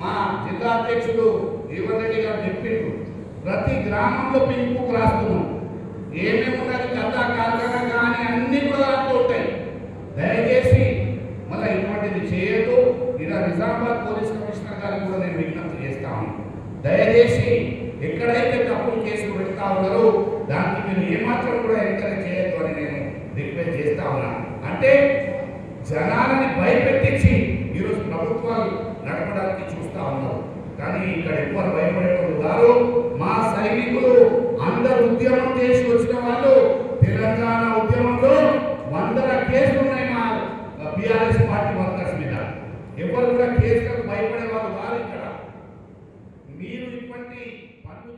మా జిల్లా అధ్యక్షుడు జీవన్ రెడ్డి గారు చెప్పిండు, ప్రతి గ్రామంలో పింక్ రాస్తున్నాం. ఏమేమి ఉన్నది కథ కార్ఖానా కానీ అన్ని కూడా దాంట్లో ఉంటాయి. దయచేసి మళ్ళీ ఇటువంటిది చేయొద్దు. ఇలా నిజామాబాద్ పోలీస్ కమిషనర్ గారికి కూడా నేను విజ్ఞప్తి చేస్తాను. దయచేసి ఎక్కడైతే తప్పుడు కేసులు పెడతా ఉన్నారో దానికి మీరు ఏమాత్రం కూడా ఎంకరేజ్ చేయొద్దు అని నేను రిక్వెస్ట్ చేస్తా ఉన్నాను. అంటే జనాలని భయపెట్టించి ఈరోజు ప్రభుత్వాలు నడపడానికి చూస్తా ఉన్నారు. కానీ ఇక్కడ ఎక్కువ భయపడేవాళ్ళు కాదు. మా సైనికులు అందరు ఉద్యమం చేసి వచ్చిన వాళ్ళు తెలంగాణ ఉద్యమంలో 100 కేసులు ఉన్నాయి మా బీఆర్ఎస్ పార్టీ వర్కర్స్ మీద. ఎవరు కూడా కేసులకు భయపడే వాళ్ళు కాదు. ఇక్కడ మీరు ఇటువంటి పనులు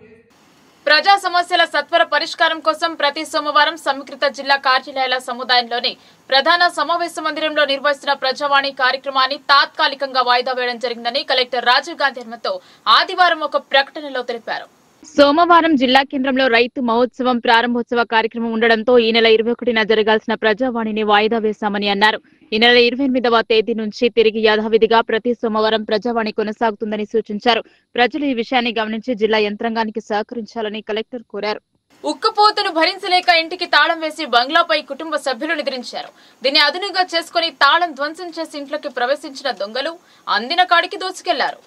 ప్రజా సమస్యల సత్వర పరిష్కారం కోసం ప్రతి సోమవారం సమీకృత జిల్లా కార్యాలయాల సముదాయంలోని ప్రధాన సమావేశ మందిరంలో నిర్వహిస్తున్న ప్రజావాణి కార్యక్రమాన్ని తాత్కాలికంగా వాయిదా వేయడం జరిగిందని కలెక్టర్ రాజీవ్ గాంధీ హనుమతో ఆదివారం ఒక ప్రకటనలో తెలిపారు. సోమవారం జిల్లా కేంద్రంలో రైతు మహోత్సవం ప్రారంభోత్సవ కార్యక్రమం ఉండడంతో ఈ నెల 21న జరగాల్సిన ప్రజావాణిని వాయిదా వేశామని అన్నారు. ఈ నెల 28వ తేదీ నుంచి తిరిగి యథావిధిగా ప్రతి సోమవారం ప్రజావాణి కొనసాగుతుందని సూచించారు. ప్రజలు ఈ విషయాన్ని గమనించి జిల్లా యంత్రాంగానికి సహకరించాలని కలెక్టర్ కోరారు. ఉక్కపోతను భరించలేక ఇంటికి తాళం వేసి బంగ్లాపై కుటుంబ సభ్యులు నిద్రించారు. దీన్ని అదునుగా చేసుకుని తాళం ధ్వంసం చేసి ఇంట్లోకి ప్రవేశించిన దొంగలు అందిన కాడికి దోచుకెళ్లారు.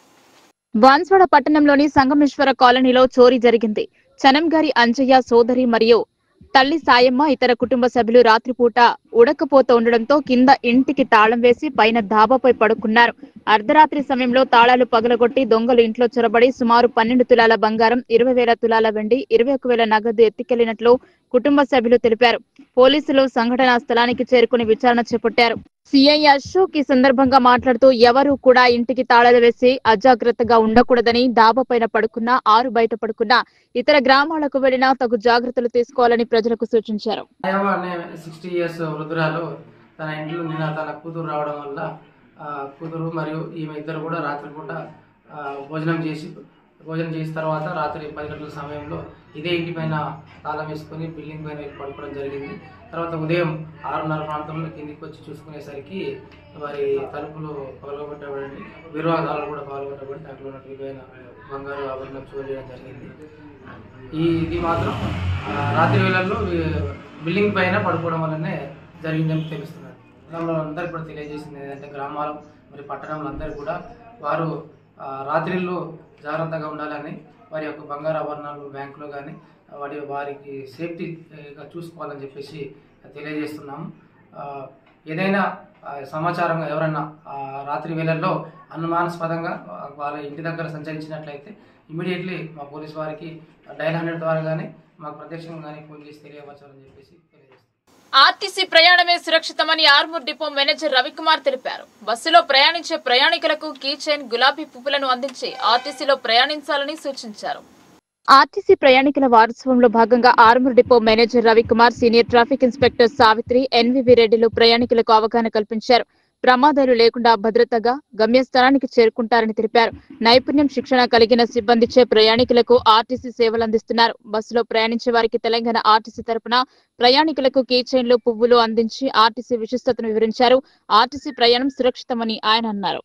బాన్స్వాడ పట్టణంలోని సంగమేశ్వర కాలనీలో చోరీ జరిగింది. చనంగారి అంజయ్య సోదరి మరియు తల్లి సాయమ్మ ఇతర కుటుంబ సభ్యులు రాత్రిపూట ఉడకపోతూ ఉండడంతో కింద ఇంటికి తాళం వేసి పైన ధాబాపై పడుకున్నారు. అర్ధరాత్రి సమయంలో తాళాలు పగలగొట్టి దొంగలు ఇంట్లో చొరబడి సుమారు 12 తులాల బంగారం, 20,000 తులాల వెండి, 21,000 నగదు ఎత్తుకెళ్లినట్లు కుటుంబ సభ్యులు తెలిపారు. పోలీసులు సంఘటనా స్థలానికి చేరుకుని విచారణ చేపట్టారు. సిఐ అశోక్ ఈ సందర్భంగా మాట్లాడుతూ ఎవరూ కూడా ఇంటికి తాళాలు వేసి అజాగ్రత్తగా ఉండకూడదని, డాబా పైన పడుకున్నా, ఆరు బయట పడుకున్నా, ఇతర గ్రామాలకు వెళ్లినా తగు జాగ్రత్తలు తీసుకోవాలని ప్రజలకు సూచించారు. 60 ఇయర్స్ వృద్ధురాలు తన ఇంట్లో నిన్న తన కూతురు రావడం వల్ల కూతురు మరియు ఈమె ఇద్దరు కూడా రాత్రిపూట భోజనం చేసిన తర్వాత రాత్రి 10 గంటల సమయంలో ఇదే ఇంటి పైన తాళం వేసుకొని బిల్డింగ్ పైన పడుకోవడం జరిగింది. తర్వాత ఉదయం 6:30 ప్రాంతంలో కిందికి వచ్చి చూసుకునేసరికి వారి తలుపులు పగలగొట్టబడి, విరోధాలు కూడా పగలగొట్టబడి దాంట్లో ఉన్న విలువైన బంగారు ఆభరణం చోరీ చేయడం జరిగింది. ఇది మాత్రం రాత్రి వేళల్లో బిల్డింగ్ పైన పడుకోవడం వల్లనే జరిగిందని తెలుస్తున్నారు. గ్రామంలో అందరికీ కూడా తెలియజేసింది ఏంటంటే గ్రామాలు మరి పట్టణంలో అందరూ కూడా వారు రాత్రిళ్ళు జాగ్రత్తగా ఉండాలని, వారి యొక్క బంగారు ఆభరణాలు బ్యాంకులో కానీ వారికి సేఫ్టీగా చూసుకోవాలని చెప్పేసి తెలియజేస్తున్నాము. ఏదైనా సమాచారం ఎవరైనా రాత్రి వేళల్లో అనుమానాస్పదంగా వాళ్ళ ఇంటి దగ్గర సంచరించినట్లయితే ఇమీడియట్లీ మా పోలీస్ వారికి డయల్ 100 ద్వారా కానీ మాకు ప్రత్యక్షంగా కానీ ఫోన్ చేసి తెలియవచ్చాలని చెప్పేసి తెలియజేస్తున్నాం. ఆర్టీసీ ప్రయాణమే సురక్షితమని ఆర్మూర్ డిపో మేనేజర్ రవికుమార్ తెలిపారు. బస్సులో ప్రయాణించే ప్రయాణికులకు కీ చైన్, గులాబీ పువ్వులను అందించి ఆర్టీసీలో ప్రయాణించాలని సూచించారు. ఆర్టీసీ ప్రయాణికుల వారోత్సవంలో భాగంగా Armoor depot manager Ravikumar, senior traffic inspector Savitri, NVV రెడ్డిలు ప్రయాణికులకు అవగాహన కల్పించారు. ప్రమాదాలు లేకుండా భద్రతగా గమ్యస్థానానికి చేరుకుంటారని తెలిపారు. నైపుణ్యం, శిక్షణ కలిగిన సిబ్బందిచే ప్రయాణికులకు ఆర్టీసీ సేవలు అందిస్తున్నారు. బస్సులో ప్రయాణించే వారికి తెలంగాణ ఆర్టీసీ తరపున ప్రయాణికులకు కీ చైన్లు, పువ్వులు అందించి ఆర్టీసీ విశిష్టతను వివరించారు. ఆర్టీసీ ప్రయాణం సురక్షితమని ఆయన అన్నారు.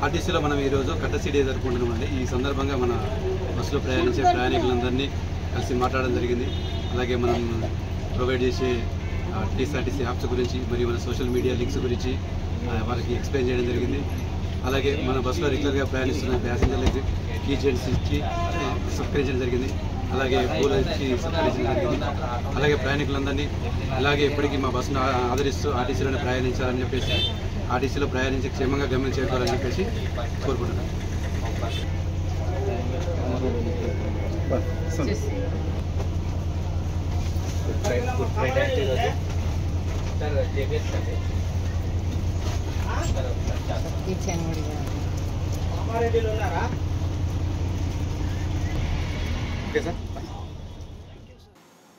ఆర్టీసీలో మనం ఈరోజు కట్టసీ డే జరుపుకుంటున్నామండి. ఈ సందర్భంగా మన బస్సులో ప్రయాణించే ప్రయాణికులందరినీ కలిసి మాట్లాడడం జరిగింది. అలాగే మనం ప్రొవైడ్ చేసే టీఎస్ఆర్టీసీ యాప్స్ గురించి మరియు మన సోషల్ మీడియా లింక్స్ గురించి వారికి ఎక్స్ప్లెయిన్ చేయడం జరిగింది. అలాగే మన బస్సులో రెగ్యులర్గా ప్రయాణిస్తున్న ప్యాసింజర్లకి కీ చైన్స్ ఇచ్చి సత్కరించడం జరిగింది. అలాగే పూలు ఇచ్చి సత్కరించడం జరిగింది. అలాగే ప్రయాణికులందరినీ ఇలాగే ఎప్పటికీ మా బస్సును ఆదరిస్తూ ఆర్టీసీలోనే ప్రయాణించాలని చెప్పేసి, ఆర్టీసీలో ప్రయాణించి క్షేమంగా గమ్యం చేరుకోవాలని చెప్పేసి కోరుకుంటున్నాను.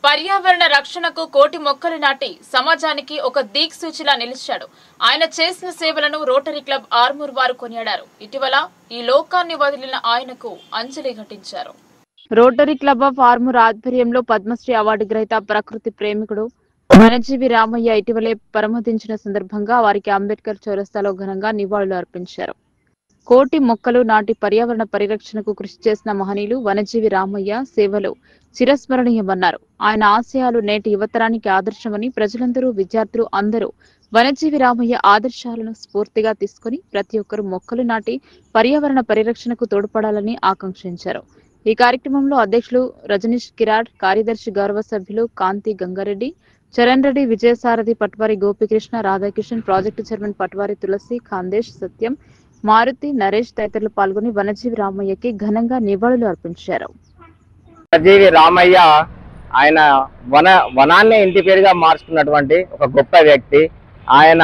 పర్యావరణ రక్షణకు కోటి మొక్కలు నాటి సమాజానికి ఒక దిక్సూచిలా నిలిచాడు. ఆయన చేసిన సేవలను రోటరీ క్లబ్ ఆర్మూర్ వారు కొనియాడారు. ఇటీవల ఈ లోకాన్ని వదిలిన ఆయనకు అంజలి ఘటించారు. రోటరీ క్లబ్ ఆఫ్ ఆర్మూర్ ఆధ్వర్యంలో పద్మశ్రీ అవార్డు గ్రహీత ప్రకృతి ప్రేమికుడు వనజీవి రామయ్య ఇటీవలే పరమతించిన సందర్భంగా వారికి అంబేద్కర్ చౌరస్తాలో ఘనంగా నివాళులు అర్పించారు. కోటి మొక్కలు నాటి పర్యావరణ పరిరక్షణకు కృషి చేసిన మహనీయులు వనజీవి రామయ్య సేవలు చిరస్మరణీయమన్నారు. ఆయన ఆశయాలు నేటి యువతరానికి ఆదర్శమని ప్రజలందరూ, విద్యార్థులు అందరూ వనజీవి రామయ్య ఆదర్శాలను స్ఫూర్తిగా తీసుకుని ప్రతి ఒక్కరూ మొక్కలు నాటి పర్యావరణ పరిరక్షణకు తోడ్పడాలని ఆకాంక్షించారు. ఈ కార్యక్రమంలో అధ్యక్షులు రజనీష్ కిరాడ్, కార్యదర్శి గౌరవ సభ్యులు కాంతి గంగారెడ్డి, చరణ్ రెడ్డి, విజయసారథి, పట్వారి గోపికృష్ణ, రాధాకిషన్, ప్రాజెక్టు చైర్మన్ పట్వారి తులసి, ఖాందేశ్, సత్యం, మారుతి, నరేష్ తదితరులు పాల్గొని వనజీవి రామయ్యకి ఘనంగా నివాళులు అర్పించారు. వనజీవి రామయ్య ఆయన వనాన్ని ఇంటి పేరుగా మార్చుకున్నటువంటి ఒక గొప్ప వ్యక్తి. ఆయన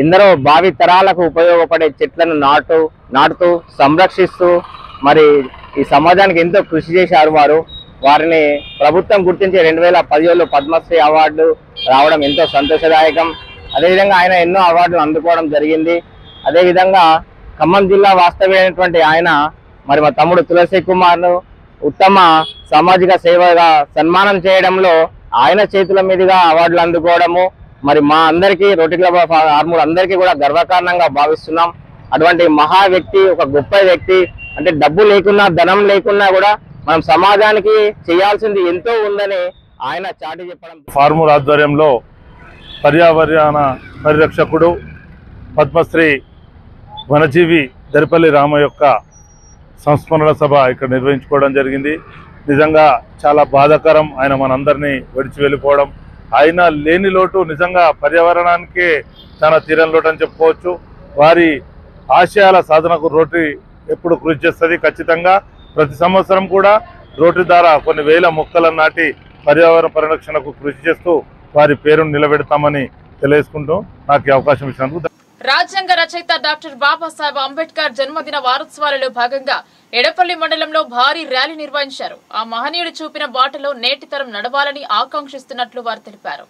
ఎందరో భావి తరాలకు ఉపయోగపడే చెట్లను నాటుతూ సంరక్షిస్తూ మరి ఈ సమాజానికి ఎంతో కృషి చేశారు. వారిని ప్రభుత్వం గుర్తించి 2017లో పద్మశ్రీ అవార్డు రావడం ఎంతో సంతోషదాయకం. అదేవిధంగా ఆయన ఎన్నో అవార్డులు అందుకోవడం జరిగింది. అదేవిధంగా ఖమ్మం జిల్లా వాస్తవ్యమైనటువంటి ఆయన మరి మా తమ్ముడు తులసి కుమార్ను ఉత్తమ సామాజిక సేవగా సన్మానం చేయడంలో ఆయన చేతుల మీదుగా అవార్డులు అందుకోవడము మరి మా అందరికీ రోటరీ క్లబ్ ఆఫ్ ఆర్మూర్ అందరికీ కూడా గర్వకారణంగా భావిస్తున్నాం. అటువంటి మహా వ్యక్తి, ఒక గొప్ప వ్యక్తి, అంటే డబ్బు లేకున్నా ధనం లేకున్నా కూడా మనం సమాజానికి చేయాల్సింది ఎంతో ఉందని ఆయన చాటి చెప్పడం. ఫార్మూర్ ఆధ్వర్యంలో పర్యావరణ పరిరక్షకుడు పద్మశ్రీ వనజీవి దరిపల్లి రామ యొక్క సంస్మరణ సభ ఇక్కడ నిర్వహించుకోవడం జరిగింది. నిజంగా చాలా బాధాకరం ఆయన మనందరినీ విడిచి వెళ్ళిపోవడం. ఆయన లేని లోటు నిజంగా పర్యావరణానికే చాలా తీరని లోటు అని చెప్పుకోవచ్చు. వారి ఆశయాల సాధనకు రోటరీ ఎప్పుడు కృషి చేస్తుంది. ఖచ్చితంగా ప్రతి సంవత్సరం కూడా రోటరీ ద్వారా కొన్ని వేల మొక్కలను నాటి పర్యావరణ పరిరక్షణకు కృషి చేస్తూ వారి పేరును నిలబెడతామని తెలియజేసుకుంటూ నాకు ఈ అవకాశం ఇచ్చినందుకు. రాజ్యాంగ రచయిత డాక్టర్ బాబాసాహెబ్ అంబేద్కర్ జన్మదిన వారోత్సవాలలో భాగంగా ఎడపల్లి మండలంలో భారీ ర్యాలీ నిర్వహించారు. ఆ మహనీయుడు చూపిన బాటలో నేటి తరం నడవాలని ఆకాంక్షిస్తున్నట్లు వారు తెలిపారు.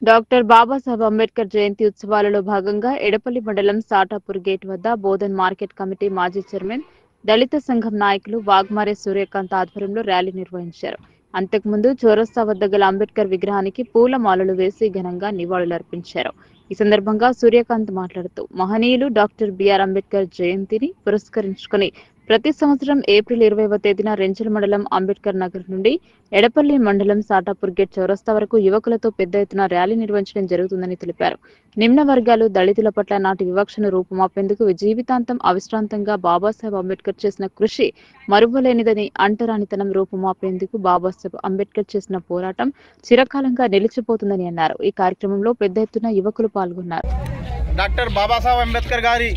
డాక్టర్ బాబాసాహెబ్ అంబేద్కర్ జయంతి ఉత్సవాలలో భాగంగా ఎడపల్లి మండలం సాటాపూర్ గేట్ వద్ద బోధన్ మార్కెట్ కమిటీ మాజీ చైర్మన్, దళిత సంఘం నాయకులు వాగ్మారే సూర్యకాంత్ ఆధ్వర్యంలో ర్యాలీ నిర్వహించారు. అంతకుముందు చౌరస్తా వద్ద గల అంబేద్కర్ విగ్రహానికి పూలమాలలు వేసి ఘనంగా నివాళులర్పించారు. ఈ సందర్భంగా సూర్యకాంత్ మాట్లాడుతూ మహనీయులు డాక్టర్ బిఆర్ అంబేద్కర్ జయంతిని పురస్కరించుకుని ప్రతి సంవత్సరం ఏప్రిల్ 20వ తేదీన రెంజల్ మండలం అంబేద్కర్ నగర్ నుండి ఎడపల్లి మండలం సాటాపూర్ గేట్ చౌరస్తా వరకు యువకులతో పెద్ద ఎత్తున ర్యాలీ నిర్వహించడం జరుగుతుందని తెలిపారు. నిమ్న వర్గాలు దళితుల పట్ల నాటి వివక్షను రూపుమాపేందుకు జీవితాంతం అవిశ్రాంతంగా బాబాసాహెబ్ అంబేద్కర్ చేసిన కృషి మరువలేనిదని, అంటరానితనం రూపుమాపేందుకు బాబాసాహెబ్ అంబేద్కర్ చేసిన పోరాటం చిరకాలంగా నిలిచిపోతుందని అన్నారు. ఈ కార్యక్రమంలో పెద్ద ఎత్తున యువకులు పాల్గొన్నారు. డాక్టర్ బాబాసాహెబ్ అంబేద్కర్ గారి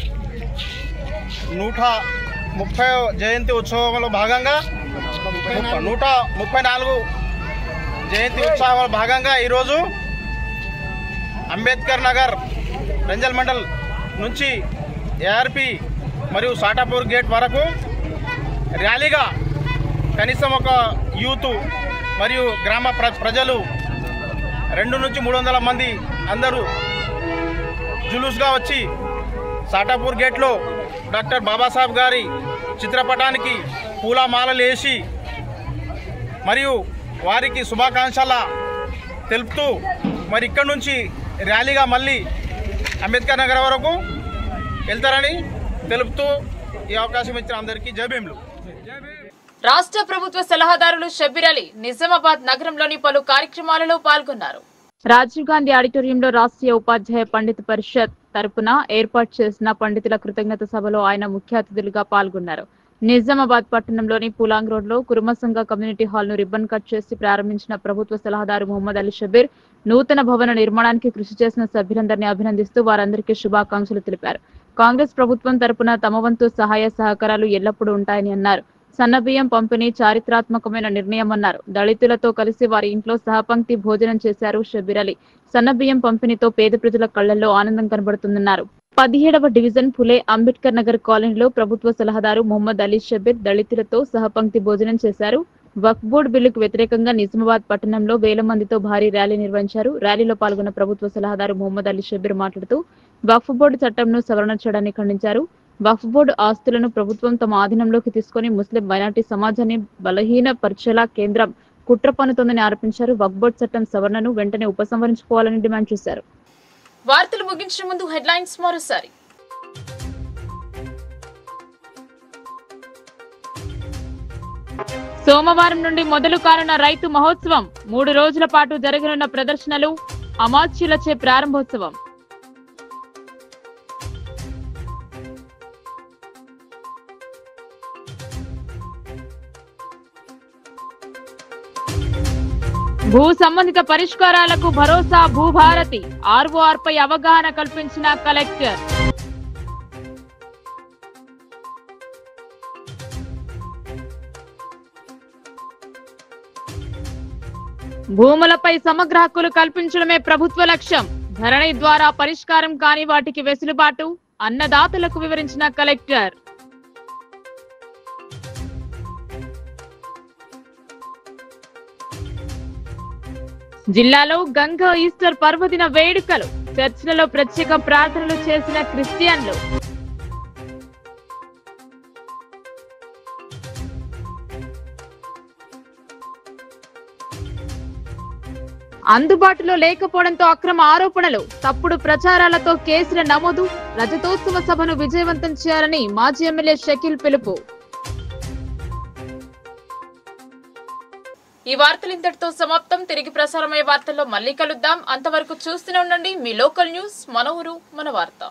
130వ జయంతి ఉత్సవంలో భాగంగా 134 జయంతి ఉత్సవంలో భాగంగా ఈరోజు అంబేద్కర్ నగర్ రెంజల్ మండల్ నుంచి ఏఆర్పి మరియు సాటాపూర్ గేట్ వరకు ర్యాలీగా కనీసం ఒక యూత్ మరియు గ్రామ ప్రజలు 200 నుంచి 300 మంది అందరూ జులూస్గా వచ్చి సాటాపూర్ గేట్లో డాక్టర్ బాబాసాహెబ్ గారి చిత్రపటానికి పూలమాలలు వేసి మరియు వారికి శుభాకాంక్షల తెలుపుతూ మరి ఇక్కడి నుంచి ర్యాలీగా మళ్ళీ అంబేద్కర్ నగర్ వరకు వెళ్తారని తెలుపుతూ ఈ అవకాశం ఇచ్చిన అందరికీ జై భీమ్లు. రాష్ట్ర ప్రభుత్వ సలహాదారులు షబ్బీర్ అలీ నిజామాబాద్ నగరంలోని పలు కార్యక్రమాలలో పాల్గొన్నారు. రాజీవ్ గాంధీ ఆడిటోరియంలో రాష్ట్రీయ ఉపాధ్యాయ పండిత పరిషత్ తరపున ఏర్పాటు చేసిన పండితుల కృతజ్ఞత సభలో ఆయన ముఖ్య అతిథులుగా పాల్గొన్నారు. నిజామాబాద్ పట్టణంలోని పులాంగ్ రోడ్ లో కురుమసంగ కమ్యూనిటీ హాల్ ను రిబ్బన్ కట్ చేసి ప్రారంభించిన ప్రభుత్వ సలహాదారు మొహమ్మద్ అలీ షబ్బీర్ నూతన భవన నిర్మాణానికి కృషి చేసిన సభ్యులందరినీ అభినందిస్తూ వారందరికీ శుభాకాంక్షలు తెలిపారు. కాంగ్రెస్ ప్రభుత్వం తరపున తమ వంతు సహాయ సహకారాలు ఎల్లప్పుడూ ఉంటాయని అన్నారు. సన్నబియ్యం పంపిణీ చారిత్రాత్మకమైన నిర్ణయమన్నారు. దళితులతో కలిసి వారి ఇంట్లో సహపంక్తి భోజనం చేశారు షబ్బీర్ అలీ. సన్నబియ్యం పంపిణీతో పేద ప్రజల కళ్లలో ఆనందం కనబడుతుందన్నారు. 17వ డివిజన్ ఫులే అంబేద్కర్ నగర్ కాలనీలో ప్రభుత్వ సలహాదారు మొహమ్మద్ అలీ షబ్బీర్ దళితులతో సహపంక్తి భోజనం చేశారు. వక్ఫ్ బోర్డు బిల్లుకు వ్యతిరేకంగా నిజామాబాద్ పట్టణంలో వేల మందితో భారీ ర్యాలీ నిర్వహించారు. ర్యాలీలో పాల్గొన్న ప్రభుత్వ సలహాదారు మొహమ్మద్ అలీ షబ్బీర్ మాట్లాడుతూ వక్ఫ్ బోర్డు చట్టంను సవరణ చేయడాన్ని ఖండించారు. వక్ఫ్ బోర్డు ఆస్తులను ప్రభుత్వం తమ ఆధీనంలోకి తీసుకుని ముస్లిం మైనార్టీ సమాజాన్ని బలహీనపరిచేలా కేంద్రం కుట్ర పన్నుతోందని ఆరోపించారు. వక్ఫ్ బోర్డు చట్టం సవరణను వెంటనే ఉపసంహరించుకోవాలని డిమాండ్ చేశారు. వార్తలు ముగించే ముందు హెడ్లైన్స్ మరోసారి. సోమవారం నుండి మొదలు కానున్న రైతు మహోత్సవం, 3 రోజుల పాటు జరగనున్న ప్రదర్శనలు, అమాత్యులచే ప్రారంభోత్సవం. భూ సంబంధిత పరిష్కారాలకు భరోసా భూభారతి, ఆర్ఓఆర్ పై అవగాహన కల్పించిన కలెక్టర్. భూములపై సమగ్ర హక్కులు కల్పించడమే ప్రభుత్వ లక్ష్యం, ధరణి ద్వారా పరిష్కారం కాని వాటికి వెసులుబాటు, అన్నదాతలకు వివరించిన కలెక్టర్. జిల్లాలో గంగా ఈస్టర్ పర్వదిన వేడుకలు, చర్చిలలో ప్రత్యేక ప్రార్థనలు చేసిన క్రిస్టియన్లు. అందుబాటులో లేకపోవడంతో అక్రమ ఆరోపణలు, తప్పుడు ప్రచారాలతో కేసుల నమోదు, రజతోత్సవ సభను విజయవంతం చేయాలని మాజీ ఎమ్మెల్యే షకీల్ పిలుపు. ఈ వార్తలు ఇంతటితో సమాప్తం. తిరిగి ప్రసారమయ్యే వార్తల్లో మళ్ళీ కలుద్దాం. అంతవరకు చూస్తూనే ఉండండి మీ లోకల్ న్యూస్, మన ఊరు మన వార్త.